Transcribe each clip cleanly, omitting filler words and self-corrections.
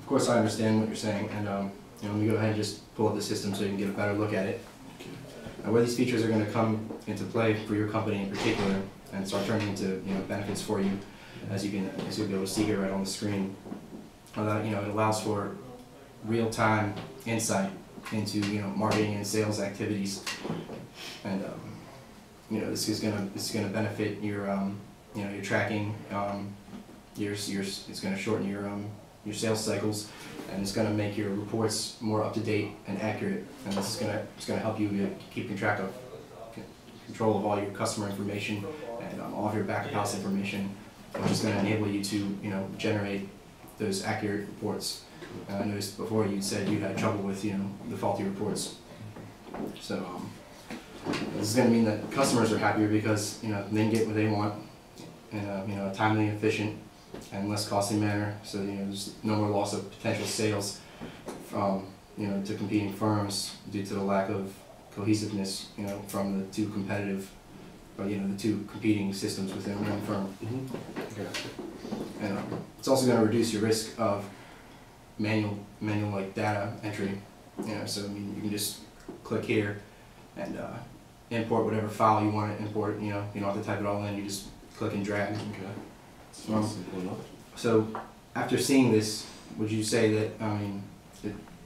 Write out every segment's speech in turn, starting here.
of course, I understand what you're saying, and let me go ahead and just pull up the system so you can get a better look at it. Now, where these features are going to come into play for your company in particular, and start turning into benefits for you, as you'll be able to see here right on the screen. It allows for real-time insight into marketing and sales activities, and this is gonna benefit your your tracking. It's gonna shorten your sales cycles, and it's gonna make your reports more up to date and accurate. And this is gonna help you keeping track of control of all your customer information and all of your back of house information, which is gonna enable you to generate those accurate reports. I noticed before you said you had trouble with the faulty reports. So this is going to mean that customers are happier because they can get what they want in a timely, efficient, and less costly manner. So there's no more loss of potential sales from to competing firms due to the lack of cohesiveness from the two competitive, the two competing systems within one firm. Mm-hmm. And it's also going to reduce your risk of manual like data entry. So you can just click here and import whatever file you want to import. You don't have to type it all in. You just click and drag. Okay. So after seeing this, would you say that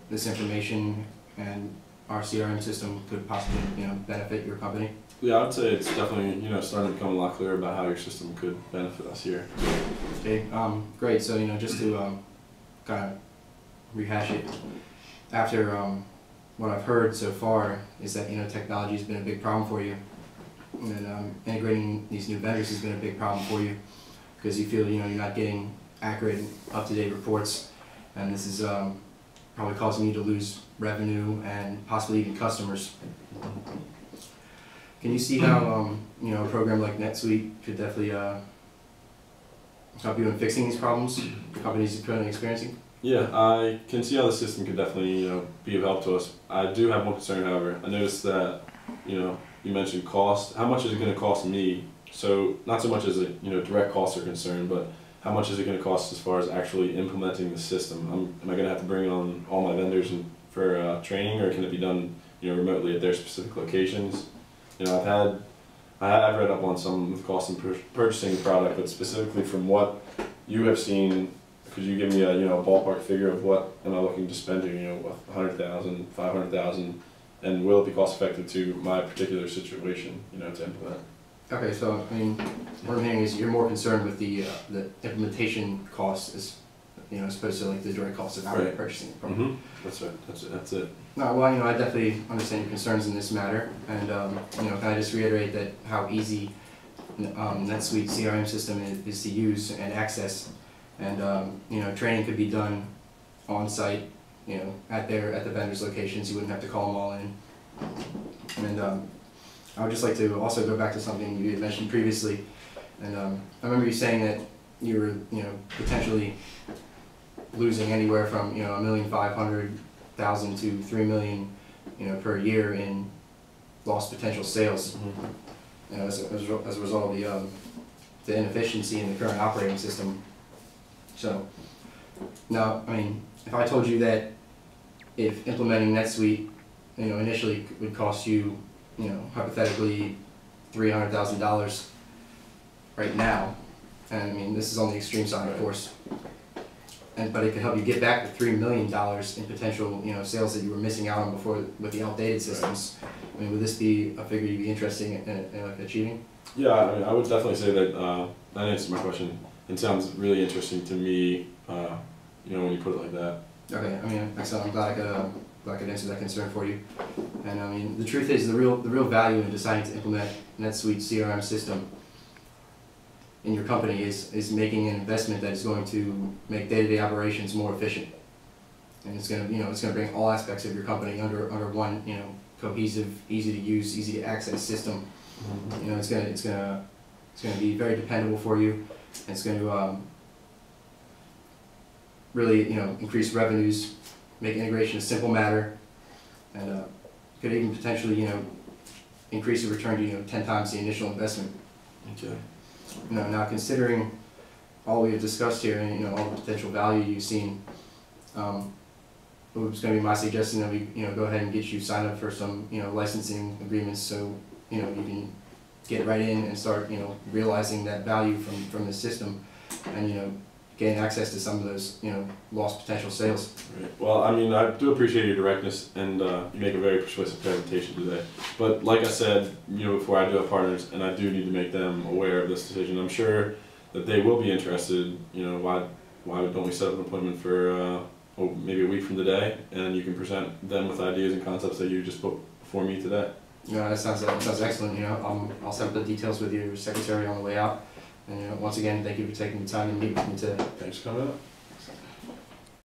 this information and our CRM system could possibly benefit your company? Yeah, I would say it's definitely starting to become a lot clearer about how your system could benefit us here. Okay, great. So just to kind of rehash it, after what I've heard so far is that technology has been a big problem for you, and integrating these new vendors has been a big problem for you because you feel you're not getting accurate, up-to-date reports, and this is probably causing you to lose revenue and possibly even customers. Can you see how a program like NetSuite could definitely help you in fixing these problems the companies are currently experiencing? Yeah, I can see how the system could definitely be of help to us. I do have one concern, however. I noticed that you mentioned cost. How much is it going to cost me? So not so much as direct costs are concerned, but how much is it going to cost as far as actually implementing the system? Am I going to have to bring on all my vendors for training, or can it be done remotely at their specific locations? I've read up on some of the costs in purchasing the product, but specifically from what you have seen, could you give me a ballpark figure of what am I looking to spend here? 100,000, 500,000, and will it be cost effective to my particular situation? To implement. Okay, so what I'm hearing is you're more concerned with the implementation costs as opposed to like the direct costs of outright purchasing. Mm-hmm. That's it. No, well, I definitely understand your concerns in this matter, and can I just reiterate that how easy NetSuite CRM system is to use and access, and training could be done on site, at the vendors' locations. You wouldn't have to call them all in. And I would just like to also go back to something you had mentioned previously, and I remember you saying that you were potentially losing anywhere from $1,500,000 to $3 million per year in lost potential sales. Mm-hmm. As a result of the inefficiency in the current operating system. So now, if I told you that if implementing NetSuite initially would cost you hypothetically $300,000 right now, and this is on the extreme side, of course, but it could help you get back the $3 million in potential sales that you were missing out on before with the outdated systems. Would this be a figure you'd be interested in achieving? Yeah, I would definitely say that that answers my question. It sounds really interesting to me, when you put it like that. Okay, excellent. I'm glad I could answer that concern for you. And the truth is, the real value in deciding to implement NetSuite CRM system in your company is making an investment that is going to make day-to-day operations more efficient, and it's going to bring all aspects of your company under one cohesive, easy to use, easy to access system. Mm-hmm. It's going to be very dependable for you. And it's going to really increase revenues, make integration a simple matter, and could even potentially increase the return to 10 times the initial investment. Okay. Now considering all we have discussed here and all the potential value you've seen, It was going to be my suggestion that we, go ahead and get you signed up for some, licensing agreements, so, you can get right in and start, realizing that value from the system, and, getting access to some of those, lost potential sales. Right. Well, I mean, I do appreciate your directness, and you make a very persuasive presentation today. But like I said, before, I do have partners, and I do need to make them aware of this decision. I'm sure that they will be interested. Why don't we set up an appointment for maybe a week from today, and you can present them with ideas and concepts that you just put before me today. That sounds excellent. I'll set up the details with your secretary on the way out. And once again, thank you for taking the time to meet with me today. Thanks for coming up.